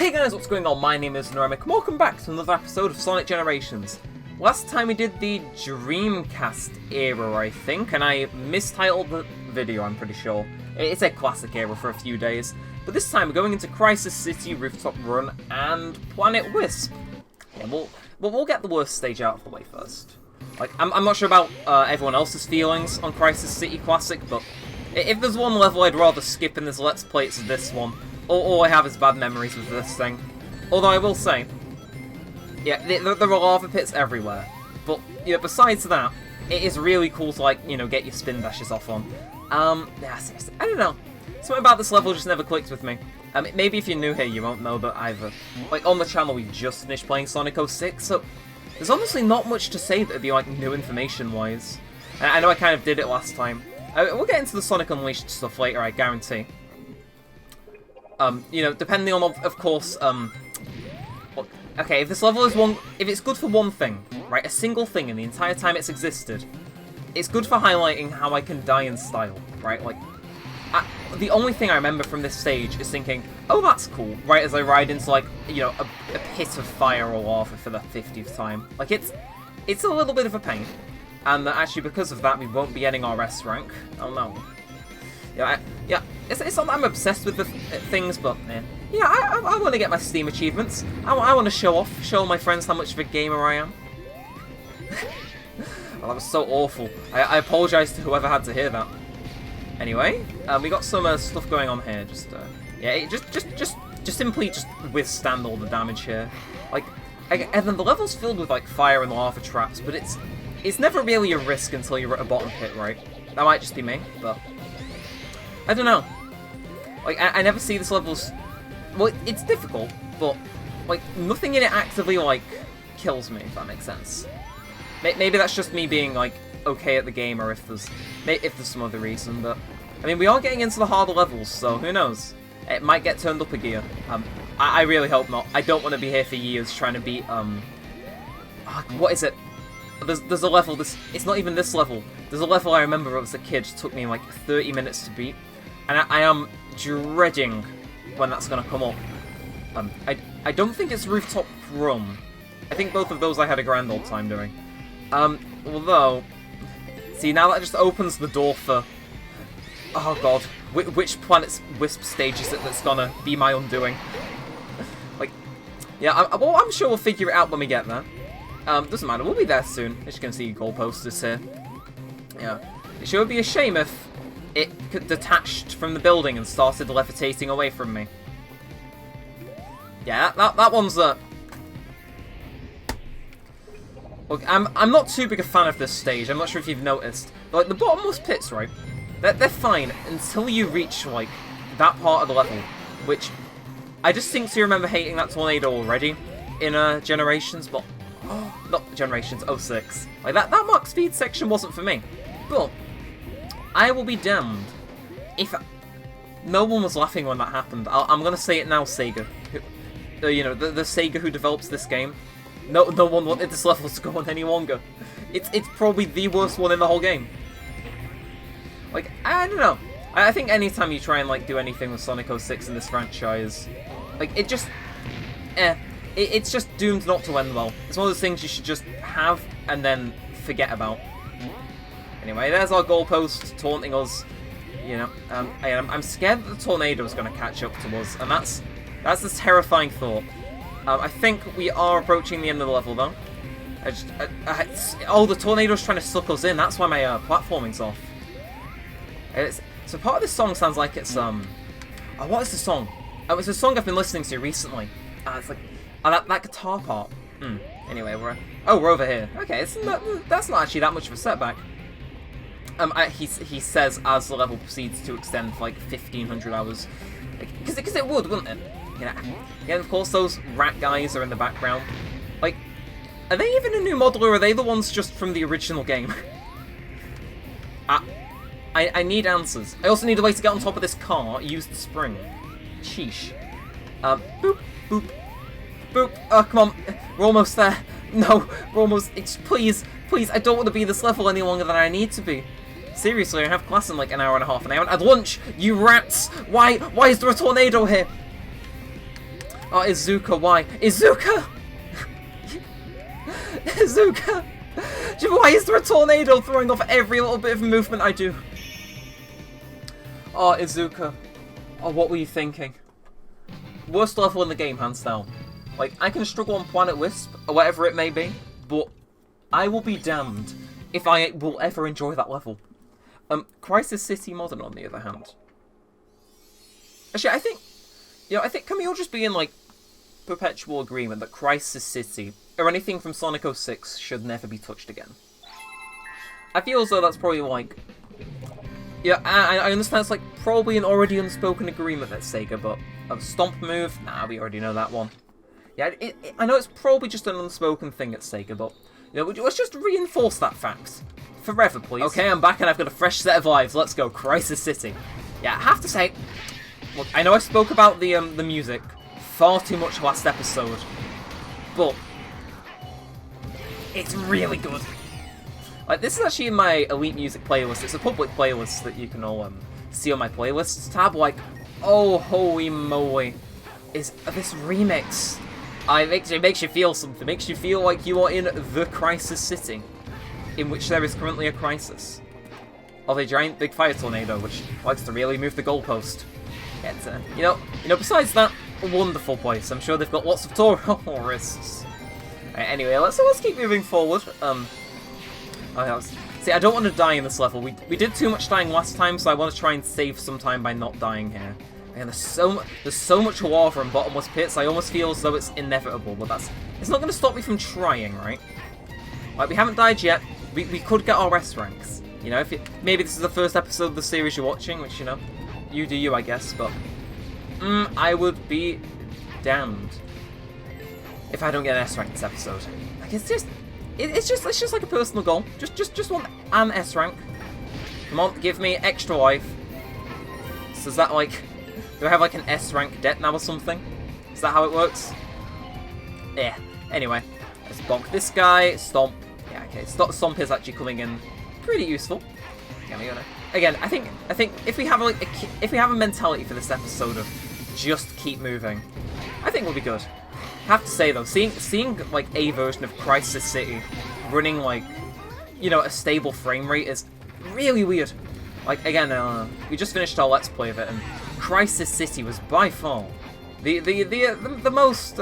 Hey guys, what's going on? My name is Neremik, and welcome back to another episode of Sonic Generations. Last time we did the Dreamcast era, I think, and I mistitled the video, I'm pretty sure. It's a classic era for a few days. But this time we're going into Crisis City, Rooftop Run, and Planet Wisp. Yeah, we'll get the worst stage out of the way first. Like, I'm not sure about everyone else's feelings on Crisis City Classic, but if there's one level I'd rather skip in this Let's Play, it's this one. All I have is bad memories with this thing. Although I will say, yeah, there are lava pits everywhere. But, yeah, besides that, it is really cool to, like, you know, get your spin dashes off on. Yeah, seriously, I don't know. Something about this level just never clicked with me. Maybe if you're new here, you won't know that either. Like, on the channel, we just finished playing Sonic 06, so there's honestly not much to say that'd be, like, new information-wise. I know I kind of did it last time. We'll get into the Sonic Unleashed stuff later, I guarantee. You know, depending on, of course, okay, if this level is if it's good for one thing, right, a single thing in the entire time it's existed, it's good for highlighting how I can die in style, right, like, the only thing I remember from this stage is thinking, oh, that's cool, right, as I ride into, like, you know, a pit of fire or lava for the 50th time. Like, it's a little bit of a pain, and actually, because of that, we won't be getting our S rank. Oh, no. Yeah, it's not that I'm obsessed with the things, but yeah, I want to get my Steam achievements. I want to show my friends how much of a gamer I am. Well, that was so awful. I apologise to whoever had to hear that. Anyway, we got some stuff going on here. Yeah, just simply withstand all the damage here. Like, and then the level's filled with like fire and lava traps, but it's never really a risk until you're at a bottom pit, right? That might just be me, but I don't know. Like, I never see this level's... Well, it's difficult, but, like, nothing in it actively, like, kills me, if that makes sense. Maybe that's just me being, like, okay at the game, or if there's some other reason, but... I mean, we are getting into the harder levels, so who knows? It might get turned up a gear. I really hope not. I don't want to be here for years trying to beat, what is it? There's a level, it's not even this level. There's a level I remember as a kid, it took me like 30 minutes to beat. And I am dreading when that's going to come up. I don't think it's Rooftop Run. I think both of those I had a grand old time doing. Although, see, now that just opens the door for... Oh god, which Planet Wisp stage is it that's going to be my undoing? Like, yeah, well, I'm sure we'll figure it out when we get there. Doesn't matter, we'll be there soon. As you can see, goalposters here. Yeah, it sure would be a shame if it detached from the building and started levitating away from me. Yeah, that one's Look, I'm not too big a fan of this stage. I'm not sure if you've noticed. But, like, the bottommost pits, right? They're fine until you reach, like, that part of the level, which I just seem to remember hating that tornado already in Generations, but not Generations, 06. Like, that Mach Speed section wasn't for me. But I will be damned if no one was laughing when that happened. I'm gonna say it now, Sega. You know, the Sega who develops this game. No one wanted this level to go on any longer. It's probably the worst one in the whole game. Like, I don't know. I think anytime you try and like do anything with Sonic 06 in this franchise, like it just, it's just doomed not to end well. It's one of those things you should just have and then forget about. Anyway, there's our goalpost taunting us. You know, I'm scared that the tornado is going to catch up to us, and that's a terrifying thought. I think we are approaching the end of the level, though. Oh, the tornado's trying to suck us in. That's why my platforming's off. So part of this song sounds like it's oh, what is the song? Oh, it's a song I've been listening to recently. It's like that guitar part. Anyway, we're over here. Okay, that's not actually that much of a setback. He says as the level proceeds to extend for like 1,500 hours, because it would, wouldn't it? Yeah. And of course those rat guys are in the background. Like, are they even a new model, or are they the ones just from the original game? I need answers. I also need a way to get on top of this car. Use the spring. Sheesh. Boop, boop, boop. Oh, come on. We're almost there. No, we're almost... Please, I don't want to be this level any longer than I need to be. Seriously, I have class in like an hour and a half, and I haven't had lunch. You rats! Why is there a tornado here? Oh, Izuka, why? Izuka! Izuka! Why is there a tornado throwing off every little bit of movement I do? Oh, Izuka. Oh, what were you thinking? Worst level in the game, hands down. Like, I can struggle on Planet Wisp, or whatever it may be, but I will be damned if I will ever enjoy that level. Crisis City Modern, on the other hand. Actually, I think can we all just be in, like, perpetual agreement that Crisis City, or anything from Sonic 06, should never be touched again? I feel as though that's probably, like... Yeah, I understand it's, like, probably an already unspoken agreement at Sega, but a stomp move? Nah, we already know that one. Yeah, I know it's probably just an unspoken thing at Sega, but, you know, let's just reinforce that fact. Forever, please. Okay, I'm back and I've got a fresh set of lives. Let's go, Crisis City. Yeah, I have to say, look, I know I spoke about the music far too much last episode, but it's really good. Like, this is actually in my Elite Music playlist. It's a public playlist that you can all see on my playlists tab. Like, oh, holy moly, is this remix? It makes you feel something. It makes you feel like you are in the Crisis City, in which there is currently a crisis of a giant big fire tornado, which likes to really move the goalpost. Yeah, you know, besides that, a wonderful place. I'm sure they've got lots of tourists. Anyway, let's keep moving forward. See, I don't want to die in this level. We did too much dying last time, so I want to try and save some time by not dying here. And there's so much lava and bottomless pits. I almost feel as though it's inevitable, but it's not going to stop me from trying, right? Like, we haven't died yet. We could get our S ranks. You know, maybe this is the first episode of the series you're watching, which, you know, you do you, I guess. But I would be damned if I don't get an S rank this episode. Like, it's just like a personal goal. Just want an S rank. Come on, give me extra life. So is that like, do I have like an S rank debt now or something? Is that how it works? Yeah. Anyway, let's bonk this guy. Stomp. Yeah. Okay. Stomp is actually coming in pretty useful. Again, I think if we have a mentality for this episode of just keep moving, I think we'll be good. I have to say though, seeing like a version of Crisis City running like, you know, a stable frame rate is really weird. Like, again, we just finished our Let's Play of it, and Crisis City was by far the most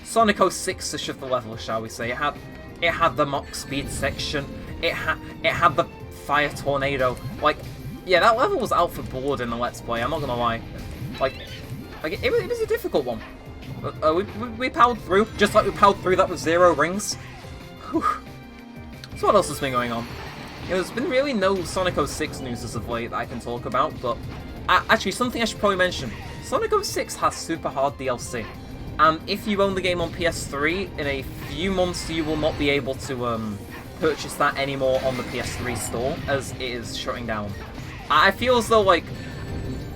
Sonic 06-ish of the level, shall we say. It had the Mach Speed section. It had the fire tornado. Like, yeah, that level was out for blood in the Let's Play. I'm not gonna lie. Like it was a difficult one. We powered through, just like we powered through that with 0 rings. Whew. So what else has been going on? You know, there's been really no Sonic 06 news as of late that I can talk about, but actually something I should probably mention. Sonic 06 has super hard DLC, and if you own the game on PS3, in a few months you will not be able to purchase that anymore on the PS3 store, as it is shutting down. I feel as though, like,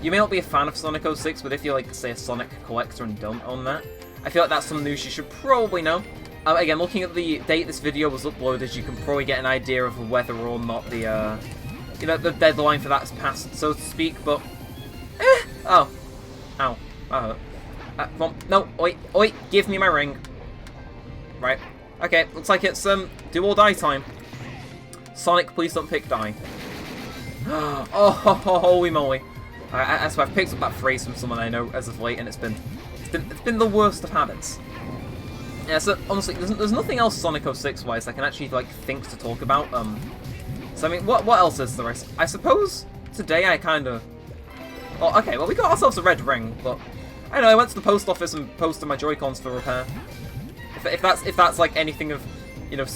you may not be a fan of Sonic 06, but if you're, like, say, a Sonic collector and don't own that, I feel like that's some news you should probably know. Again, looking at the date this video was uploaded, you can probably get an idea of whether or not the, you know, the deadline for that is passed, so to speak, but, oh. Ow. Come on. No, oi, give me my ring. Right. Okay, looks like it's, do or die time. Sonic, please don't pick die. Oh, holy moly. I swear, I've picked up that phrase from someone I know as of late, and it's been the worst of habits. Yeah, so honestly, there's nothing else Sonic 06 wise I can actually like think to talk about. So I mean, what else is there? I suppose today I kind of. Well, okay, well we got ourselves a red ring, but I don't know. I went to the post office and posted my Joy-Cons for repair. If that's like anything of, you know,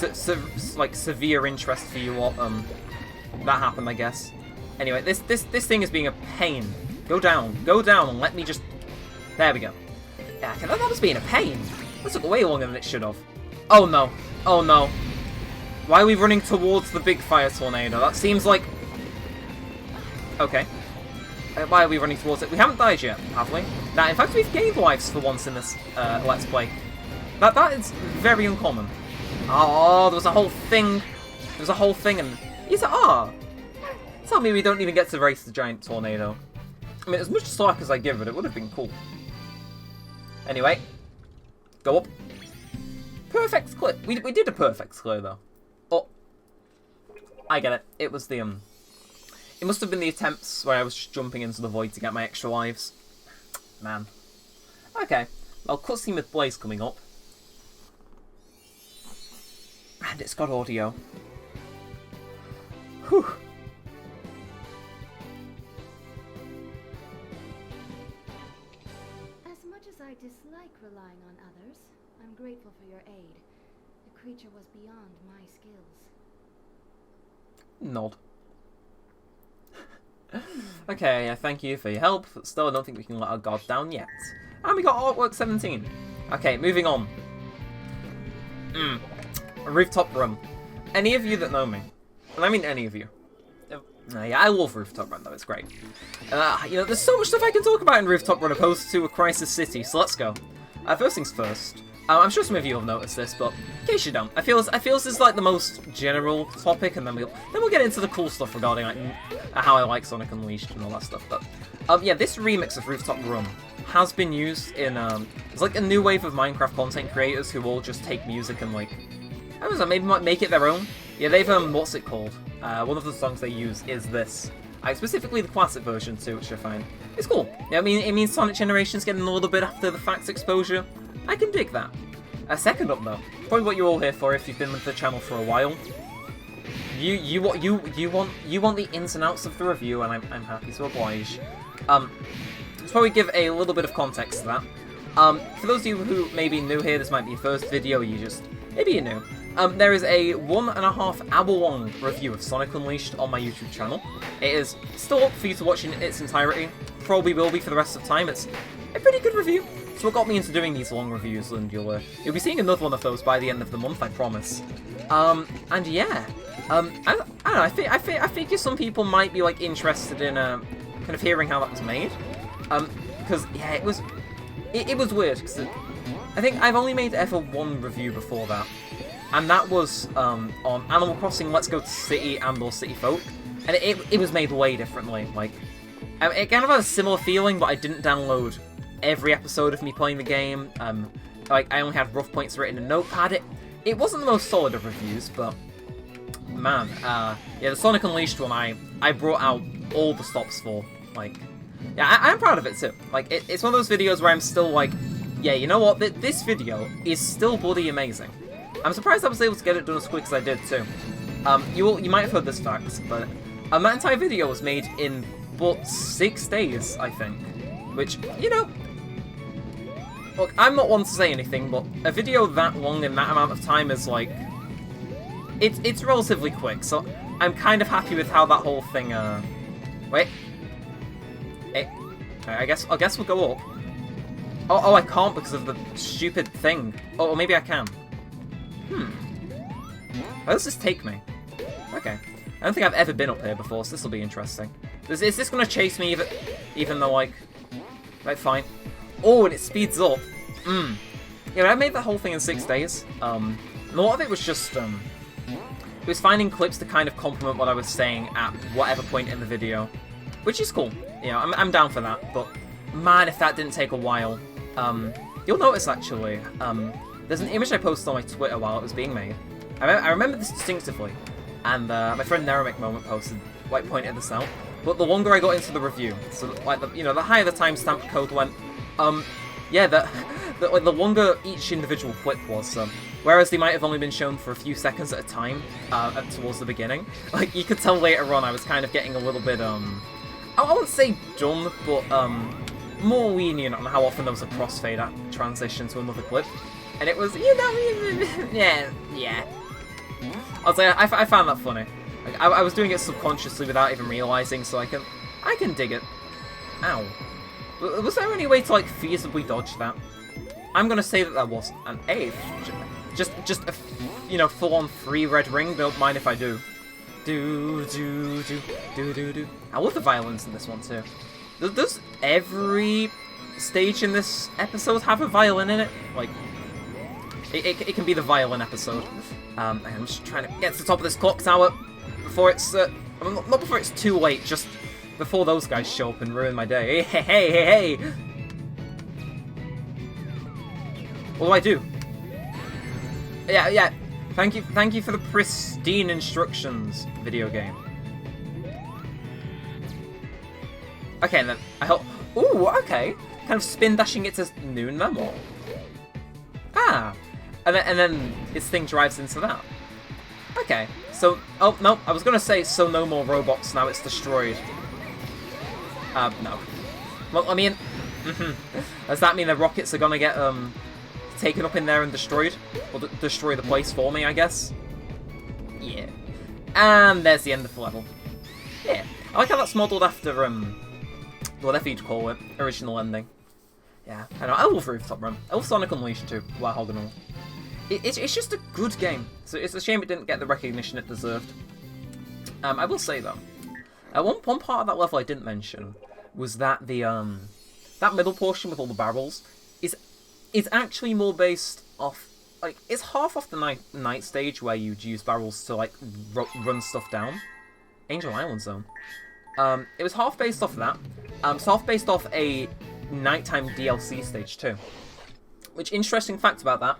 like severe interest for you, what that happened, I guess. Anyway, this thing is being a pain. Go down, and let me just. There we go. Yeah, that was being a pain. That took way longer than it should have. Oh no, oh no. Why are we running towards the big fire tornado? That seems like. Okay. Why are we running towards it? We haven't died yet, have we? Now, in fact, we've gained lives for once in this Let's Play. That is very uncommon. Oh, there was a whole thing. And you said, tell me we don't even get to race the giant tornado. I mean, as much slack as I give it, it would have been cool. Anyway, go up. Perfect clear. We did a perfect clear though. Oh, I get it. It was the It must have been the attempts where I was just jumping into the void to get my extra lives. Man. Okay. Well, cutscene with Blaze coming up. And it's got audio. Whew. As much as I dislike relying on others, I'm grateful for your aid. The creature was beyond my skills. Nod. Okay, thank you for your help, but still I don't think we can let our god down yet. And we got artwork 17. Okay, moving on. Rooftop Run. Any of you that know me, and I mean any of you. Yeah, I love Rooftop Run though, it's great. You know, there's so much stuff I can talk about in Rooftop Run opposed to a Crisis City, so let's go. First things first. I'm sure some of you have noticed this, but in case you don't, I feel this is like the most general topic, and then we'll get into the cool stuff regarding like how I like Sonic Unleashed and all that stuff. But yeah, this remix of Rooftop Run has been used in it's like a new wave of Minecraft content creators who all just take music and like I don't know, maybe might make it their own. Yeah, they've what's it called? One of the songs they use is this. Specifically the classic version too, which I find is cool. Yeah, I mean it means Sonic Generations getting a little bit after the fact exposure. I can dig that. Second up though, probably what you're all here for if you've been with the channel for a while. You want the ins and outs of the review, and I'm happy to oblige. Let's probably give a little bit of context to that. For those of you who may be new here, this might be your first video. Maybe you're new. There is a 1.5 hour long review of Sonic Unleashed on my YouTube channel. It is still up for you to watch in its entirety. Probably will be for the rest of the time. It's a pretty good review. So what got me into doing these long reviews, and you'll be seeing another one of those by the end of the month, I promise. And yeah, I don't know. I figure some people might be like interested in kind of hearing how that was made. Because yeah, it was weird. Cause I think I've only made ever one review before that, and that was on Animal Crossing Let's Go to City and/or City Folk, and it was made way differently. Like, it kind of had a similar feeling, but I didn't download every episode of me playing the game. Like I only had rough points written in Notepad. It wasn't the most solid of reviews, but man, yeah, the Sonic Unleashed one I brought out all the stops for. Like, yeah, I'm proud of it too. Like it's one of those videos where I'm still like, yeah, you know what? This video is still bloody amazing. I'm surprised I was able to get it done as quick as I did too. You might have heard this fact, but that entire video was made in but 6 days, I think. Which, you know, look, I'm not one to say anything, but a video that long in that amount of time is like, it's relatively quick, so I'm kind of happy with how that whole thing, wait. Hey, I guess we'll go up. Oh, I can't because of the stupid thing. Oh, or maybe I can. Where does this take me? Okay. I don't think I've ever been up here before, so this will be interesting. Is this going to chase me even though, like... Right, fine. Oh, and it speeds up. Yeah, I made that whole thing in 6 days. A lot of it was just, it was finding clips to kind of complement what I was saying at whatever point in the video. Which is cool. You know, I'm down for that, but man, if that didn't take a while. You'll notice, actually, there's an image I posted on my Twitter while it was being made. I remember this distinctively, and my friend Neremik pointed this out. But the longer I got into the review, so like the higher the timestamp code went, yeah, the longer each individual clip was. Whereas they might have only been shown for a few seconds at a time, towards the beginning. Like you could tell later on, I was kind of getting a little bit I wouldn't say dumb, but more lenient on how often there was a crossfade at transition to another clip, and it was, you know, yeah. I was like, I found that funny. Like, I was doing it subconsciously without even realizing, so I can dig it. Ow. Was there any way to like feasibly dodge that? I'm gonna say that there wasn't. And hey, just a, you know, full-on free red ring. Don't mind if I do. Do. I love the violins in this one too. Does every stage in this episode have a violin in it? Like, it can be the violin episode. I'm just trying to get to the top of this clock tower before it's not before it's too late. Just before those guys show up and ruin my day. Hey. What do I do? Yeah. Thank you for the pristine instructions, video game. Okay, and then I hope. Ooh, okay. Kind of spin dashing it to noon then, or? Ah, and then its thing drives into that. Okay, so oh no, I was gonna say so no more robots. Now it's destroyed. No. Well, I mean, does that mean the rockets are gonna get taken up in there and destroyed, or destroy the place for me? I guess. Yeah. And there's the end of the level. Yeah, I like how that's modelled after whatever you'd call it, original ending. Yeah, I know. I love Rooftop Run. I love Sonic Unleashed too. Hedgehog and all. It's just a good game. So it's a shame it didn't get the recognition it deserved. I will say though, one part of that level I didn't mention was that the that middle portion with all the barrels is actually more based off, like, it's half off the night stage where you'd use barrels to like run stuff down. Angel Island Zone. It was half based off that. It's half based off a nighttime DLC stage too. Which, interesting fact about that,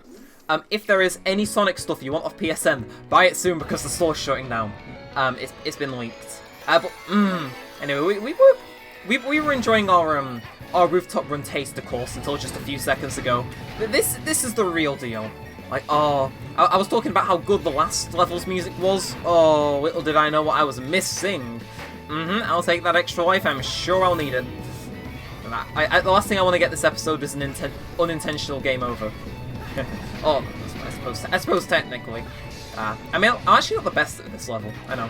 if there is any Sonic stuff you want off PSN, buy it soon because the store's shutting down. It's been leaked. Anyway, we were enjoying our Rooftop Run taste, of course, until just a few seconds ago. This is the real deal. Like, oh, I was talking about how good the last level's music was. Oh, little did I know what I was missing. I'll take that extra life. I'm sure I'll need it. The last thing I want to get this episode is an unintentional game over. Oh, I suppose technically. I mean, I'm actually not the best at this level. I know.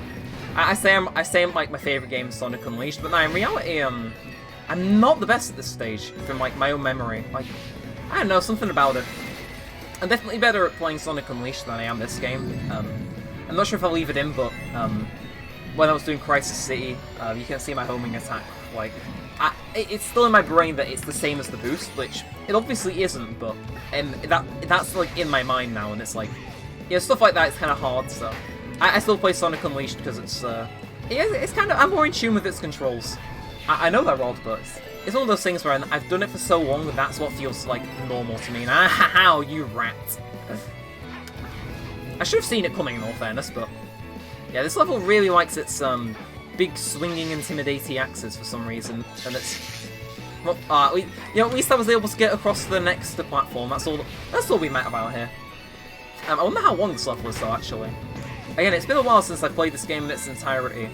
I say I'm like my favorite game, Sonic Unleashed, but now in reality, I'm not the best at this stage from like my own memory. Like, I don't know, something about it. I'm definitely better at playing Sonic Unleashed than I am this game. I'm not sure if I'll leave it in, but when I was doing Crisis City, you can see my homing attack. Like, it's still in my brain that it's the same as the boost, which it obviously isn't, but that's like in my mind now, and it's like, yeah, stuff like that is kind of hard. So I still play Sonic Unleashed because it's kind of, I'm more in tune with its controls. I know they're odd, but it's one of those things where I've done it for so long that that's what feels like normal to me. And how you rat! I should have seen it coming in all fairness, but yeah, this level really likes its big swinging, intimidating axes for some reason, and it's well, at least I was able to get across to the next platform. That's all we met about here. I wonder how long this level is though, actually. Again, it's been a while since I played this game in its entirety,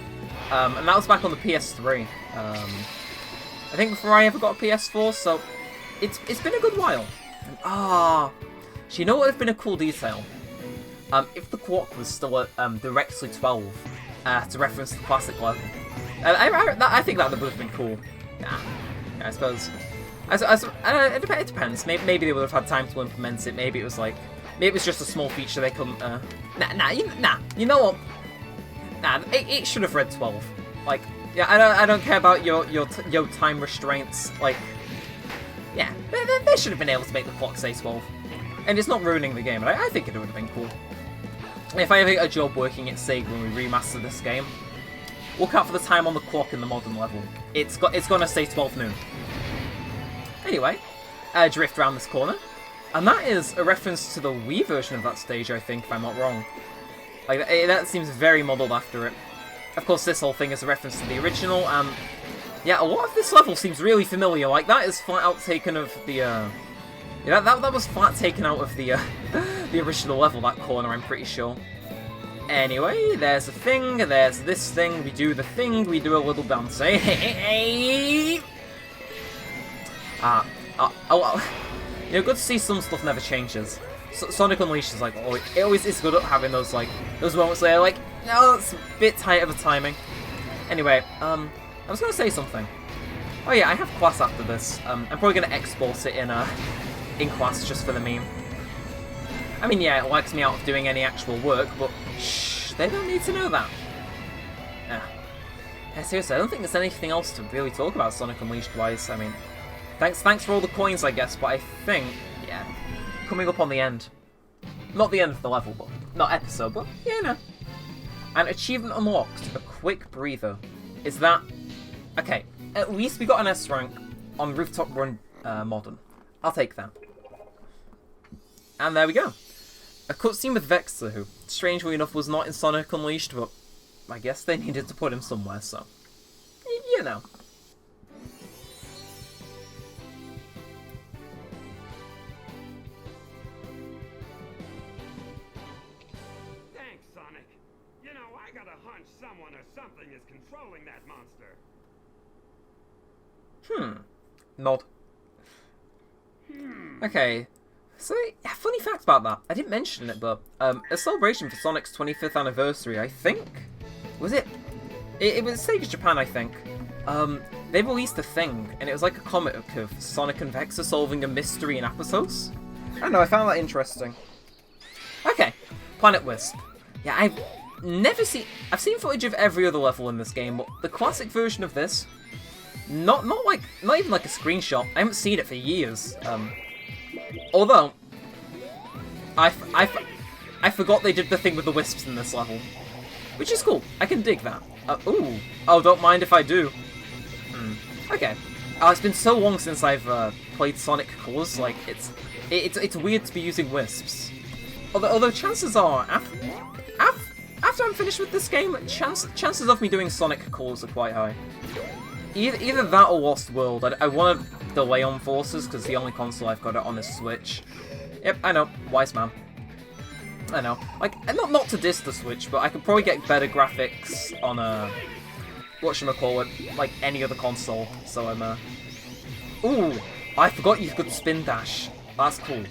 and that was back on the PS3. I think before I ever got a PS4, so it's been a good while. And, so you know what would have been a cool detail? If the clock was still at directly 12, to reference the classic level. I think that would have been cool. Nah, yeah, I suppose. It depends. Maybe they would have had time to implement it. Maybe it was just a small feature they couldn't. You know what? It should have read 12. Like, yeah, I don't care about your time restraints. Like, yeah, they should have been able to make the clock say 12, and it's not ruining the game. And I think it would have been cool. If I ever get a job working at Sega when we remaster this game, look out for the time on the clock in the modern level. It's gonna say 12 noon. Anyway, drift around this corner, and that is a reference to the Wii version of that stage, I think, if I'm not wrong. Like, that seems very modelled after it. Of course, this whole thing is a reference to the original, and yeah, a lot of this level seems really familiar. Like, that is flat out taken of the, yeah, that was flat taken out of the, the original level, that corner, I'm pretty sure. Anyway, there's a thing, there's this thing, we do the thing, we do a little dance, eh? Hey! You know, good to see some stuff never changes. Sonic Unleashed is like, it always is good at having those moments where like, no, it's a bit tight of a timing. Anyway, I was gonna say something. Oh yeah, I have class after this. I'm probably gonna export it in class just for the meme. I mean, yeah, it wipes me out of doing any actual work, but shh, they don't need to know that. Yeah, seriously, I don't think there's anything else to really talk about Sonic Unleashed wise. I mean, thanks for all the coins, I guess, but I think, yeah, coming up on the end. Not the end of the level, but not episode, but yeah, no. An achievement unlocked, a quick breather. Is that okay? At least we got an S rank on Rooftop Run Modern. I'll take that. And there we go. A cutscene with Vexer, who, strangely enough, was not in Sonic Unleashed, but I guess they needed to put him somewhere, so... you know. Thanks, Sonic. You know, I got a hunch someone or something is controlling that monster. Nod. Okay. So, yeah, funny fact about that. I didn't mention it, but a celebration for Sonic's 25th anniversary, I think. Was it? It was Sega Japan, I think. They released a thing, and it was like a comic of Sonic and Vexer solving a mystery in Apatows. I don't know, I found that interesting. Okay, Planet Wisp. Yeah, I've seen footage of every other level in this game, but the classic version of this, not even like a screenshot. I haven't seen it for years. Although, I forgot they did the thing with the wisps in this level, which is cool. I can dig that. Oh, don't mind if I do. Okay. It's been so long since I've played Sonic Colors. Like it's weird to be using wisps. Although chances are, after I'm finished with this game, chances of me doing Sonic Colors are quite high. Either that or Lost World. I want to delay on Forces because the only console I've got it on is Switch. Yep, I know, wise man. I know. Like, not to diss the Switch, but I could probably get better graphics on whatchamacallit, like any other console. So I'm Ooh, I forgot you could spin dash. That's cool.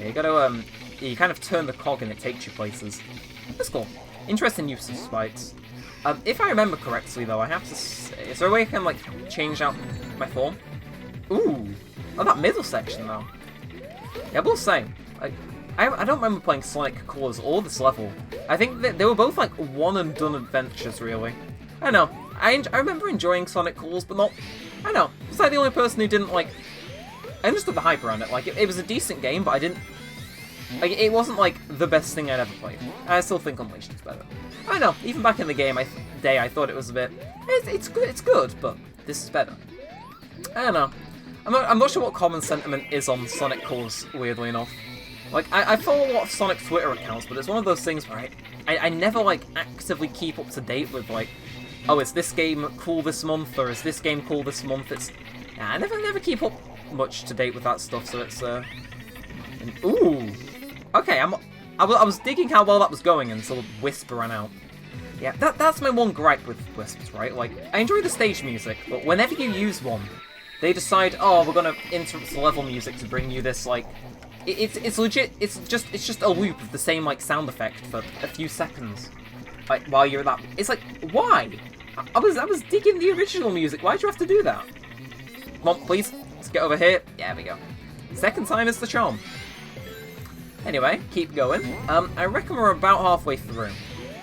Yeah, you gotta you kind of turn the cog and it takes you places. That's cool. Interesting use of spikes. If I remember correctly, though, I have to... Is there a way I can, like, change out my form? Ooh! Oh, that middle section, though. Yeah, I will say, like, I don't remember playing Sonic Colors or this level. I think that they were both, like, one-and-done adventures, really. I don't know. I remember enjoying Sonic Colors, but not... I don't know. Was I the only person who didn't, like... I understood the hype around it. Like, it was a decent game, but I didn't... Like, it wasn't, like, the best thing I'd ever played. I still think Unleashed is better. I know, even back in the game, I thought it was a bit... It's good, but this is better. I don't know. I'm not sure what common sentiment is on Sonic Colors, weirdly enough. Like, I follow a lot of Sonic Twitter accounts, but it's one of those things where I never, like, actively keep up to date with, like, oh, is this game cool this month, or is this game cool this month? I never keep up much to date with that stuff, so it's, ooh! Okay, I was digging how well that was going until Wisp ran out. Yeah, that's my one gripe with Wisps, right? Like, I enjoy the stage music, but whenever you use one, they decide, oh, we're gonna interrupt the level music to bring you this, like... It's legit, it's just a loop of the same, like, sound effect for a few seconds. Like, while you're at that... It's like, why? I was digging the original music, why'd you have to do that? Come on, please, let's get over here. Yeah, there we go. Second time is the charm. Anyway, keep going. I reckon we're about halfway through.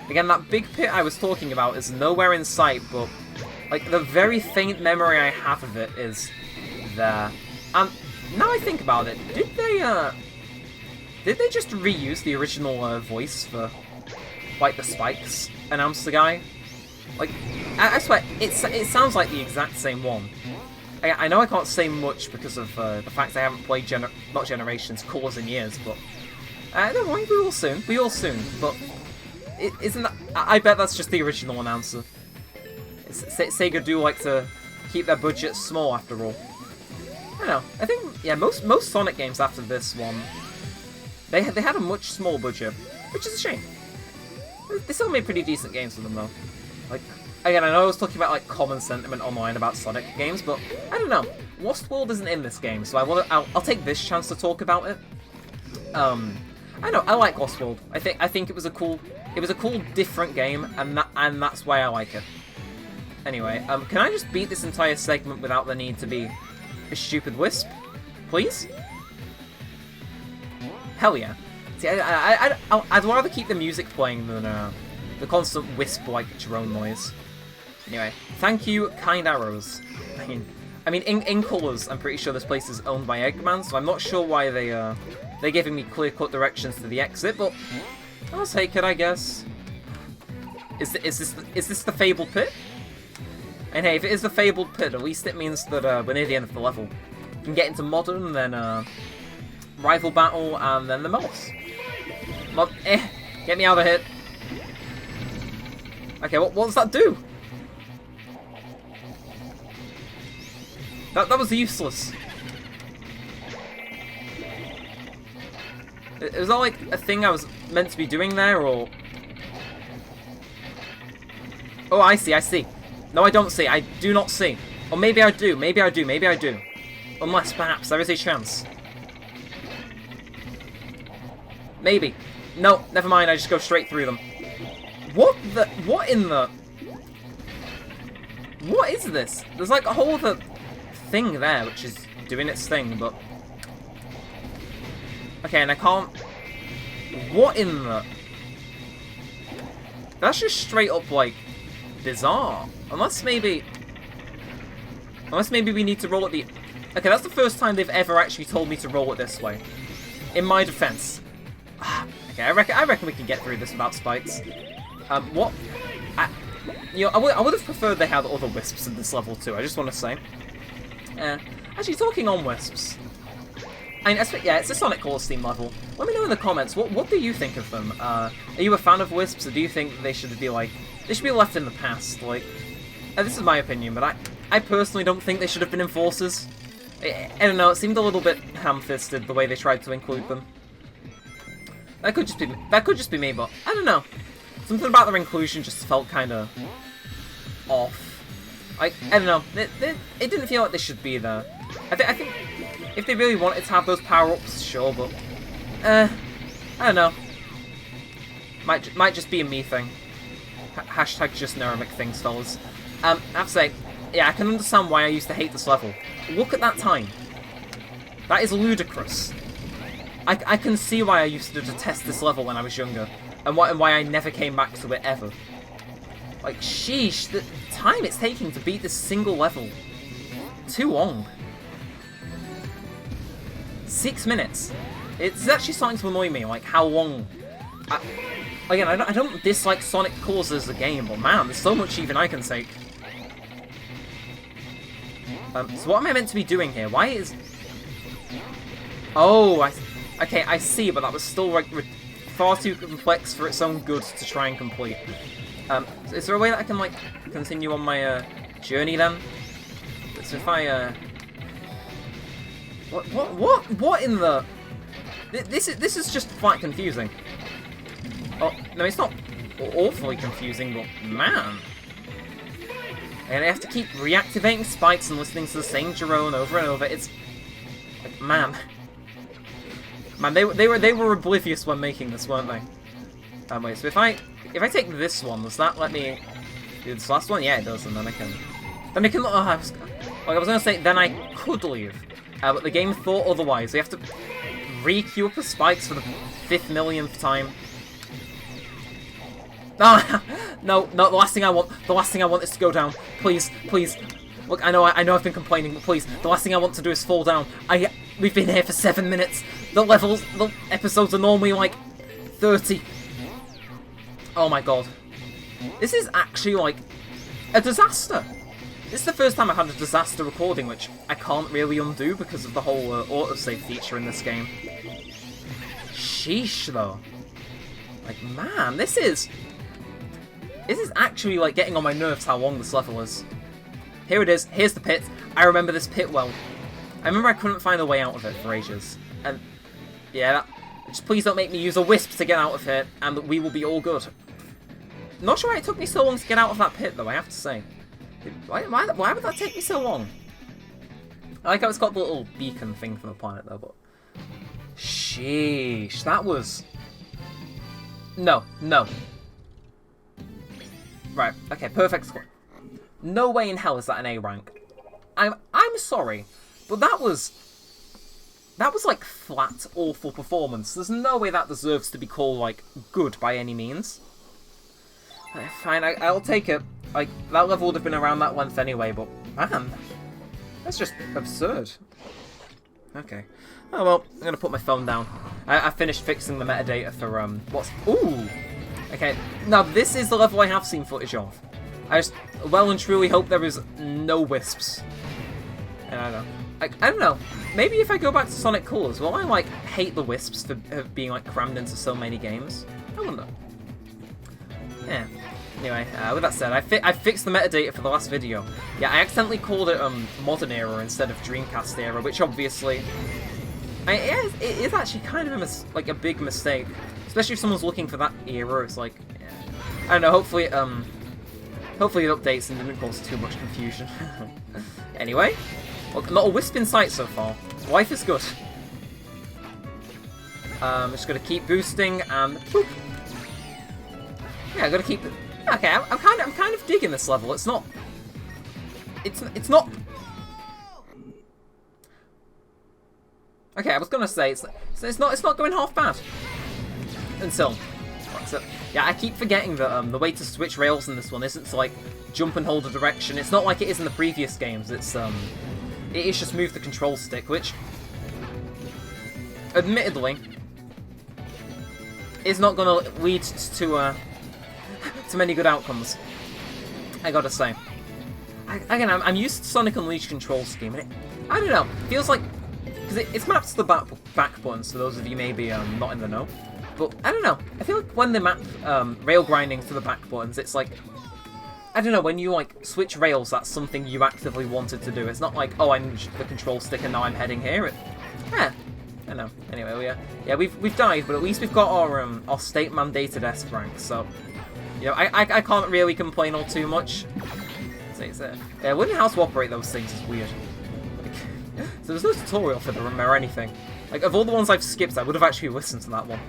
Again, that big pit I was talking about is nowhere in sight, but like the very faint memory I have of it is there. And now I think about it, did they just reuse the original voice for like the spikes announcer guy? Like, I swear, it sounds like the exact same one. I know I can't say much because of the fact I haven't played not Generations, Colors in years, but don't worry, we will soon. But isn't that? I bet that's just the original announcer. Sega do like to keep their budgets small, after all. I don't know. I think yeah, most Sonic games after this one, they had a much smaller budget, which is a shame. They still made pretty decent games with them though. Like again, I know I was talking about like common sentiment online about Sonic games, but I don't know. Lost World isn't in this game, so I'll take this chance to talk about it. I know I like Lost World. I think it was a cool different game, and that's why I like it. Anyway, can I just beat this entire segment without the need to be a stupid wisp, please? Hell yeah. See, I'd rather keep the music playing than the constant wisp-like drone noise. Anyway, thank you, kind arrows. I mean, in Colors, I'm pretty sure this place is owned by Eggman, so I'm not sure why they're giving me clear-cut directions to the exit, but I'll take it, I guess. Is this the Fabled Pit? And hey, if it is the Fabled Pit, at least it means that we're near the end of the level. We can get into Modern, and then rival battle, and then the moths. Get me out of here. Okay, what does that do? That was useless. Was that like a thing I was meant to be doing there, or? Oh, I see. No, I don't see. I do not see. Or maybe I do. Maybe I do. Unless, perhaps, there is a chance. Maybe. No, never mind. I just go straight through them. What in the... What is this? There's like a whole other thing there, which is doing its thing, but... Okay, and I can't... What in the... That's just straight up, like, bizarre. Unless maybe we need to roll it the... Okay, that's the first time they've ever actually told me to roll it this way. In my defense. Okay, I reckon we can get through this without spikes. What? I would have preferred they had other wisps in this level too, I just want to say. Actually, talking on wisps. I mean, yeah, it's a Sonic Colors theme level. Let me know in the comments, what do you think of them? Are you a fan of wisps, or do you think they should be like... They should be left in the past, like... this is my opinion, but I personally don't think they should have been enforcers. I don't know, it seemed a little bit ham-fisted the way they tried to include them. That could just be me, but I don't know. Something about their inclusion just felt kind of off. I don't know. It didn't feel like they should be there. I think if they really wanted to have those power-ups, sure, but I don't know. Might just be a me thing. Hashtag just Neremik things, fellas. I have to say, yeah, I can understand why I used to hate this level. Look at that time. That is ludicrous. I can see why I used to detest this level when I was younger, and why I never came back to it ever. Like, sheesh, the time it's taking to beat this single level. Too long. 6 minutes. It's actually starting to annoy me, like, how long... Again, I don't dislike Sonic Colors as a game, but man, there's so much even I can take. So what am I meant to be doing here? Why is... Oh, okay, I see, but that was still like far too complex for its own good to try and complete. Is there a way that I can like continue on my journey then? So if I what in the... This is just quite confusing. Oh no, it's not awfully confusing, but man. And I have to keep reactivating spikes and listening to the same drone over and over. It's like, man, they were oblivious when making this, weren't they? Wait, so if I take this one, does that let me do this last one? Yeah, it does, and then I can. Oh, I was gonna say then I could leave, but the game thought otherwise. We have to re-queue up the spikes for the 5th millionth time. No, the last thing I want is to go down. Please. Look, I know I've been complaining, but please, the last thing I want to do is fall down. We've been here for 7 minutes. The episodes are normally like 30. Oh my god. This is actually like a disaster. This is the first time I've had a disaster recording, which I can't really undo because of the whole autosave feature in this game. Sheesh, though. Like, man, this is actually, like, getting on my nerves how long this level is. Here it is. Here's the pit. I remember this pit well. I remember I couldn't find a way out of it for ages. And, yeah, just please don't make me use a wisp to get out of here, and we will be all good. Not sure why it took me so long to get out of that pit, though, I have to say. Why would that take me so long? I like how it's got the little beacon thing for the planet, though, but... Sheesh, that was... No. Right, okay, perfect score. No way in hell is that an A rank. I'm sorry, but that was like flat, awful performance. There's no way that deserves to be called, like, good by any means. Fine, I'll take it. Like, that level would have been around that length anyway, but man, that's just absurd. Okay. Oh well, I'm gonna put my phone down. I finished fixing the metadata for what's... Ooh! Okay, now this is the level I have seen footage of. I just well and truly hope there is no wisps. And I don't know. I don't know. Maybe if I go back to Sonic Colors, will I, like, hate the Wisps for being, like, crammed into so many games? I wonder. Yeah. Anyway, with that said, I fixed the metadata for the last video. Yeah, I accidentally called it, Modern Era instead of Dreamcast Era, which obviously... it is actually kind of a big mistake. Especially if someone's looking for that era, it's like... Yeah. I don't know, hopefully it updates and didn't cause too much confusion. Anyway, look, not a wisp in sight so far. Life is good. Just gonna keep boosting and boop. Yeah, I gotta keep. Okay, I'm kind of digging this level. It's not. It's not. Okay, I was gonna say it's not going half bad. Until. So, yeah, I keep forgetting that the way to switch rails in this one isn't to, like, jump and hold a direction. It's not like it is in the previous games. It is just move the control stick, which, admittedly, is not going to lead to many good outcomes. I gotta say. Again, I'm used to Sonic Unleashed control scheme, and I don't know. It feels like because it's mapped to the back buttons. For those of you maybe not in the know. But, I don't know, I feel like when they map rail grinding to the back buttons, it's like, I don't know, when you, like, switch rails, that's something you actively wanted to do. It's not like, oh, I nudged the control stick and now I'm heading here. I don't know. Anyway, we've died, but at least we've got our state-mandated S rank, so, you know, I can't really complain all too much. Learning how to operate those things is weird. Like, so there's no tutorial for them or anything. Like, of all the ones I've skipped, I would have actually listened to that one.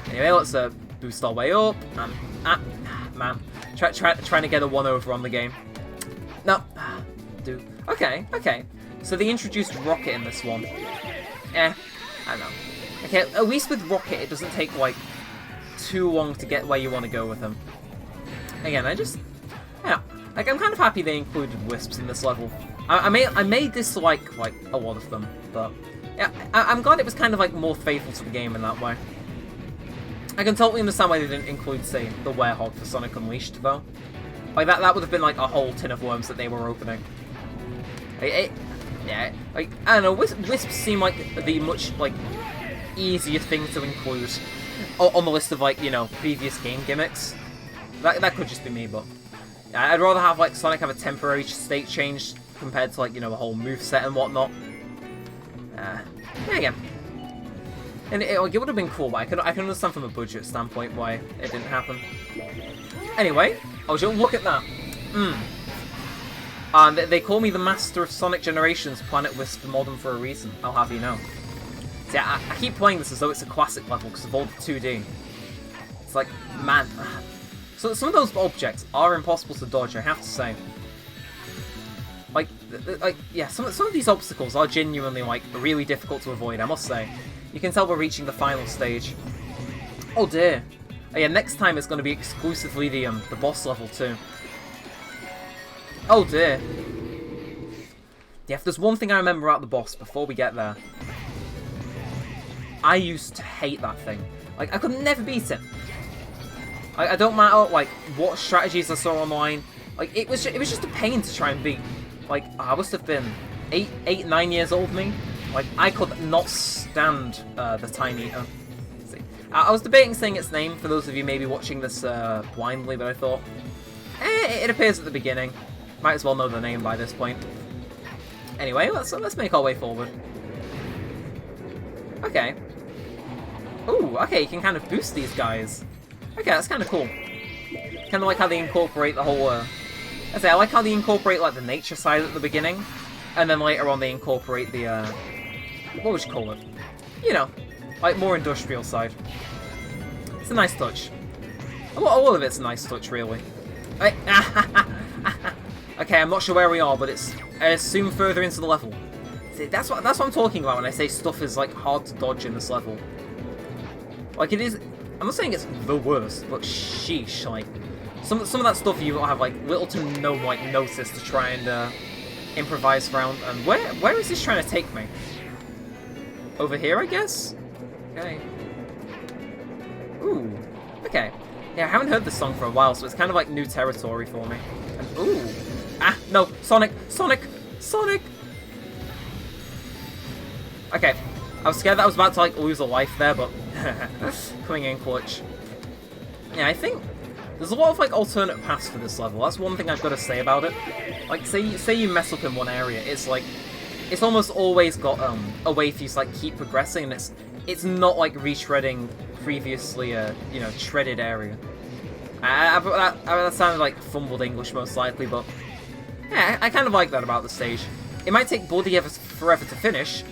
Anyway, let's boost our way up. Man, trying to get a 1-over on the game. No, okay. So they introduced Rocket in this one. I don't know. Okay, at least with Rocket, it doesn't take like too long to get where you want to go with him. Again, like I'm kind of happy they included Wisps in this level. I may dislike like a lot of them, but yeah, I'm glad it was kind of like more faithful to the game in that way. I can totally understand why they didn't include, say, the Werehog for Sonic Unleashed, though. Like, that would have been, like, a whole tin of worms that they were opening. Yeah, like, I don't know, Wisps seem like the much, like, easier thing to include on the list of, like, you know, previous game gimmicks. That could just be me, but... Yeah, I'd rather have, like, Sonic have a temporary state change compared to, like, you know, a whole moveset and whatnot. Yeah, again. And it would have been cool, but I can understand from a budget standpoint why it didn't happen. Anyway, look at that. They call me the master of Sonic Generations, Planet Wisp Modern for a reason, I'll have you know. So yeah, I keep playing this as though it's a classic level because of all the 2D. It's like, man. So some of those objects are impossible to dodge, I have to say. Like yeah, some of these obstacles are genuinely, like, really difficult to avoid, I must say. You can tell we're reaching the final stage. Oh dear. Oh yeah, next time it's going to be exclusively the boss level too. Oh dear. Yeah, if there's one thing I remember about the boss before we get there, I used to hate that thing. Like, I could never beat it. I don't matter like what strategies I saw online. Like, it was just a pain to try and beat. Like, I must have been 9 years old, me. Like, I could not stand the Tiny Eater. See, I was debating saying its name for those of you maybe watching this blindly, but I thought, it appears at the beginning. Might as well know the name by this point. Anyway, let's make our way forward. Okay. Ooh, okay, you can kind of boost these guys. Okay, that's kind of cool. Kind of like how they incorporate the whole. I like how they incorporate like the nature side at the beginning, and then later on they incorporate the what would you call it? You know, like more industrial side. It's a nice touch. A lot of it's a nice touch, really. Okay, I'm not sure where we are, but it's I assume further into the level. See, that's what I'm talking about when I say stuff is like hard to dodge in this level. Like it is. I'm not saying it's the worst, but sheesh, like some of that stuff you have like little to no like notice to try and improvise around. And where is this trying to take me? Over here, I guess? Okay. Ooh. Okay. Yeah, I haven't heard this song for a while, so it's kind of like new territory for me. And ooh. Ah, no. Sonic! Sonic! Sonic! Okay, I was scared that I was about to like lose a life there, but coming in clutch. Yeah, I think there's a lot of like alternate paths for this level. That's one thing I've got to say about it. Like, say you mess up in one area, it's like it's almost always got a way for you to like keep progressing, and it's not like retreading previously you know, treaded area. That sounded like fumbled English most likely, but yeah, I kind of like that about the stage. It might take bloody forever to finish,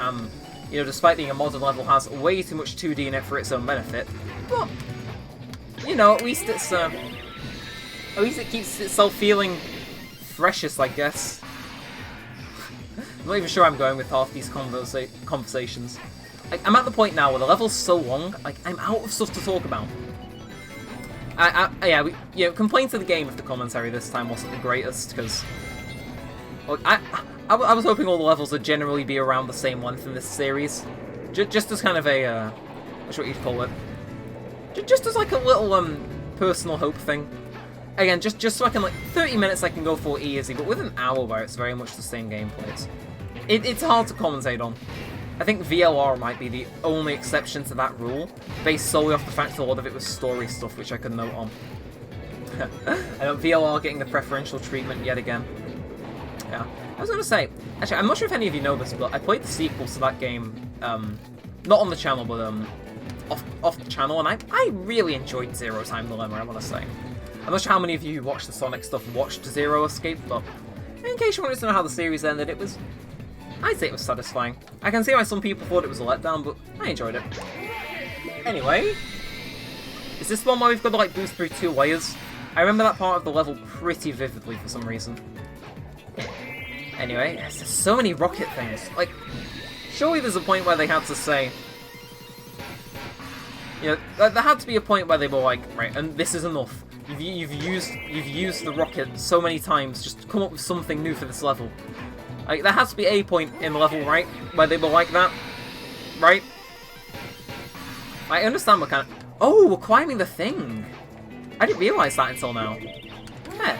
you know, despite being a modern level, has way too much 2D in it for its own benefit. But you know, at least it keeps itself feeling freshest, I guess. I'm not even sure I'm going with half these conversations. Like, I'm at the point now where the level's so long, like I'm out of stuff to talk about. Yeah, you know, complain to the game if the commentary this time wasn't the greatest, because look, I was hoping all the levels would generally be around the same length in this series, just as kind of a what you'd call it, just as like a little personal hope thing. Again, just so I can, like, 30 minutes I can go for easy, but with an hour where it's very much the same gameplay, it's hard to commentate on. I think VLR might be the only exception to that rule, based solely off the fact that a lot of it was story stuff, which I could note on. I know VLR getting the preferential treatment yet again. Yeah, I was going to say, actually, I'm not sure if any of you know this, but I played the sequels to that game, not on the channel, but off the channel, and I really enjoyed Zero Time Dilemma, I want to say. I'm not sure how many of you who watched the Sonic stuff watched Zero Escape, but in case you wanted to know how the series ended, I'd say it was satisfying. I can see why some people thought it was a letdown, but I enjoyed it. Anyway, is this one where we've got to like boost through 2 layers? I remember that part of the level pretty vividly for some reason. Anyway, there's just so many rocket things. Like, surely there's a point where they had to say, you know, there had to be a point where they were like, right, and this is enough. You've used the rocket so many times. Just come up with something new for this level. Like, there has to be a point in the level, right, where they were like that, right? I understand what kind of... Oh, we're climbing the thing. I didn't realise that until now. Yeah.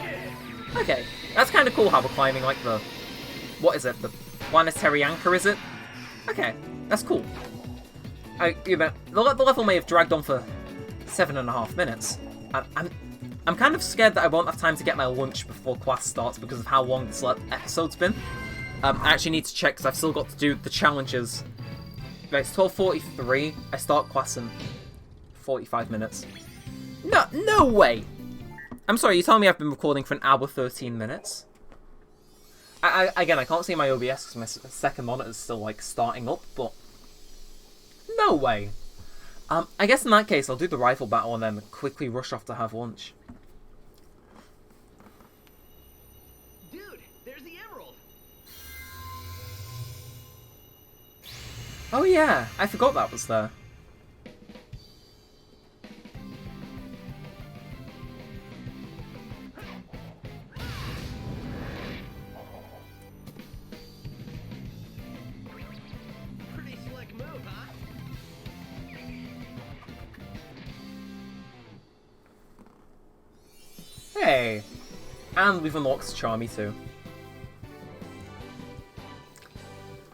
Okay, that's kind of cool how we're climbing like the... What is it? The planetary anchor, is it? Okay, that's cool. You know, the level may have dragged on for 7.5 minutes. I'm kind of scared that I won't have time to get my lunch before class starts because of how long this episode's been. I actually need to check because I've still got to do the challenges. Right, it's 12:43. I start class in 45 minutes. No way! I'm sorry, you telling me I've been recording for an hour 13 minutes? Again, I can't see my OBS because my second monitor's still, like, starting up, but... No way! I guess in that case, I'll do the rifle battle and then quickly rush off to have lunch. Dude, there's the emerald! Oh yeah, I forgot that was there. Pretty slick move, huh? Hey! And we've unlocked Charmy too.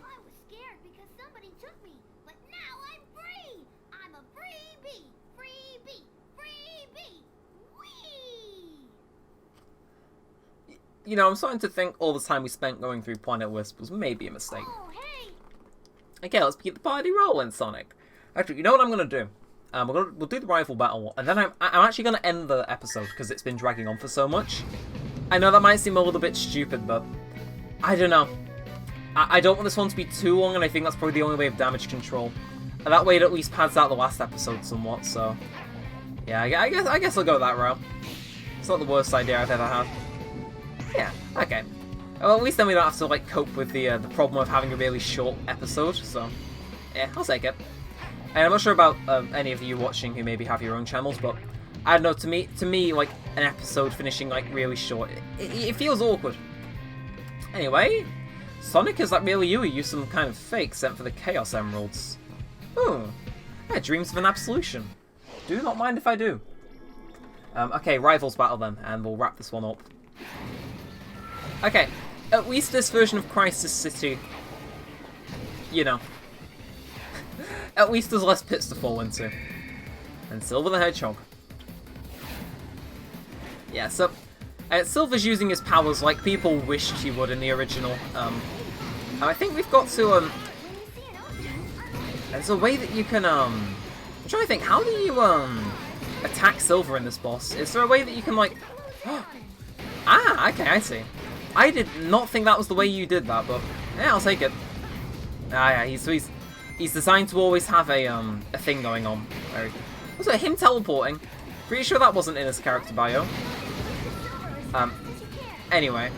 I was scared because somebody took me, but now I'm free! I'm a free bee! Free bee! Free bee! Whee! You know, I'm starting to think all the time we spent going through Planet Wisp was maybe a mistake. Oh, hey! Okay, let's keep the party rolling, Sonic. Actually, you know what I'm gonna do? We'll do the rival battle, and then I'm actually gonna end the episode because it's been dragging on for so much. I know that might seem a little bit stupid, but I don't know. I don't want this one to be too long, and I think that's probably the only way of damage control. And that way it at least pads out the last episode somewhat. So, yeah, I guess I'll go that route. It's not the worst idea I've ever had. Yeah, okay. Well, at least then we don't have to like cope with the problem of having a really short episode. So, yeah, I'll take it. And I'm not sure about any of you watching who maybe have your own channels, but I don't know. To me, like an episode finishing like really short, it feels awkward. Anyway, Sonic, is that really you? Or you some kind of fake sent for the Chaos Emeralds? Oh, yeah, dreams of an absolution. Do not mind if I do. Okay, rivals battle then, and we'll wrap this one up. Okay, at least this version of Crisis City, you know, at least there's less pits to fall into. And Silver the Hedgehog. Yeah, so Silver's using his powers like people wished he would in the original. And I think we've got to there's a way that you can I'm trying to think, how do you attack Silver in this boss? Is there a way that you can like ah, okay, I see. I did not think that was the way you did that, but yeah, I'll take it. Ah, yeah, he's designed to always have a thing going on. Also, him teleporting. Pretty sure that wasn't in his character bio. Anyway.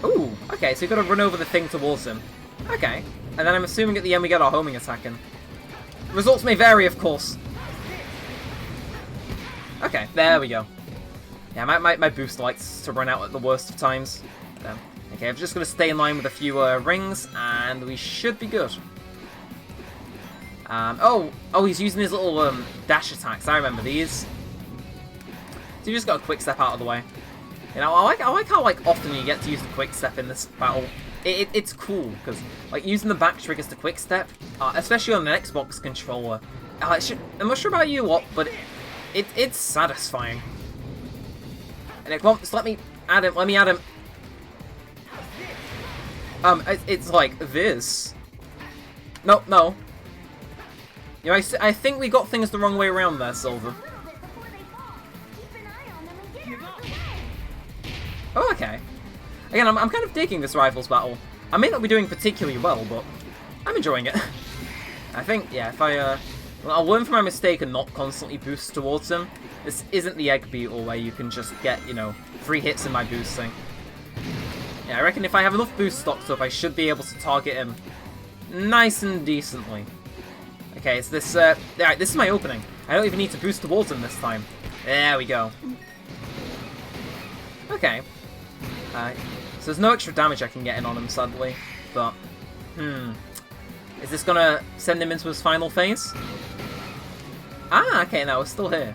Ooh, okay, so you gotta run over the thing towards him. Okay. And then I'm assuming at the end we get our homing attack in. Results may vary, of course. Okay, there we go. Yeah, my boost likes to run out at the worst of times. Okay, I'm just gonna stay in line with a few rings, and we should be good. Oh, he's using his little dash attacks. I remember these. So you just got a quick step out of the way. You know, I like how like often you get to use the quick step in this battle. It's cool because like using the back triggers to quick step, especially on an Xbox controller. I'm not sure about you lot, but it's satisfying. And come on, just let me add him. Let me add him. It's like this. No. You know, I think we got things the wrong way around there, Silver. Oh, okay. Again, I'm kind of digging this rivals battle. I may not be doing particularly well, but I'm enjoying it. I think, yeah, if I'll learn from my mistake and not constantly boost towards him. This isn't the egg beetle where you can just get, you know, 3 hits in my boosting. Yeah, I reckon if I have enough boost stocked up, I should be able to target him nice and decently. Okay, it's this, alright, this is my opening. I don't even need to boost towards him this time. There we go. Okay. So there's no extra damage I can get in on him, sadly. But, is this gonna send him into his final phase? Ah, okay, now we're still here.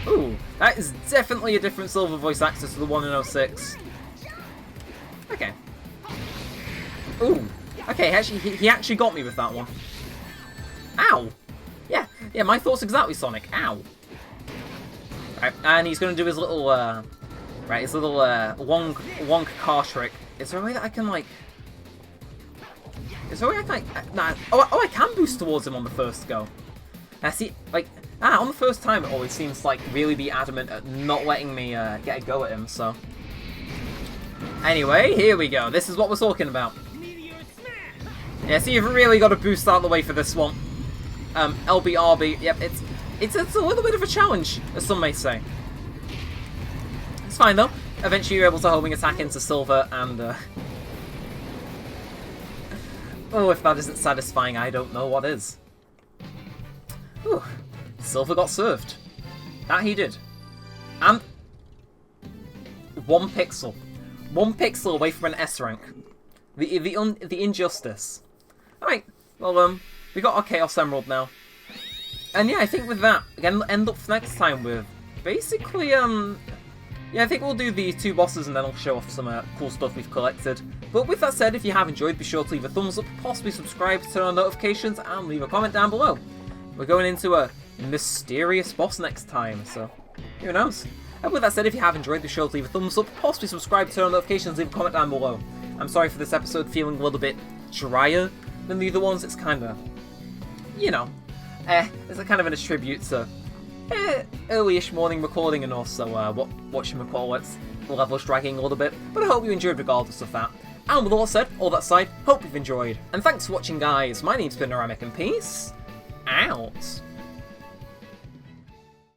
Ooh, that is definitely a different Silver voice actor to the one in 06. Okay. Ooh, okay, actually, he actually got me with that one. Ow! Yeah, my thoughts exactly, Sonic. Ow! Right, and he's gonna do his little, wonk car trick. Is there a way that I can, like... Is there a way I can, like... Nah, oh, I can boost towards him on the first go. I see, like... on the first time it always seems to, like, really be adamant at not letting me, get a go at him, so... Anyway, here we go. This is what we're talking about. Yeah, so you've really got to boost out of the way for this one. LBRB, yep, it's a little bit of a challenge, as some may say. It's fine, though. Eventually you're able to homing attack into Silver, and, oh, if that isn't satisfying, I don't know what is. Whew. Silver got served. That he did. And... 1 pixel. 1 pixel away from an S rank. The injustice. Alright, well, we got our Chaos Emerald now. And yeah, I think with that, again, end up next time with basically, yeah, I think we'll do the 2 bosses and then I'll show off some cool stuff we've collected. But with that said, if you have enjoyed, be sure to leave a thumbs up, possibly subscribe, turn on notifications, and leave a comment down below. We're going into a mysterious boss next time, so who knows? And with that said, if you have enjoyed, be sure to leave a thumbs up, possibly subscribe, turn on notifications, leave a comment down below. I'm sorry for this episode feeling a little bit drier than the other ones. It's kind of, you know, it's a kind of a tribute to early-ish morning recording and also whatchamacallit's level dragging a little bit. But I hope you enjoyed regardless of that. And with all that said, hope you've enjoyed. And thanks for watching, guys. My name's been Neremik, and peace out.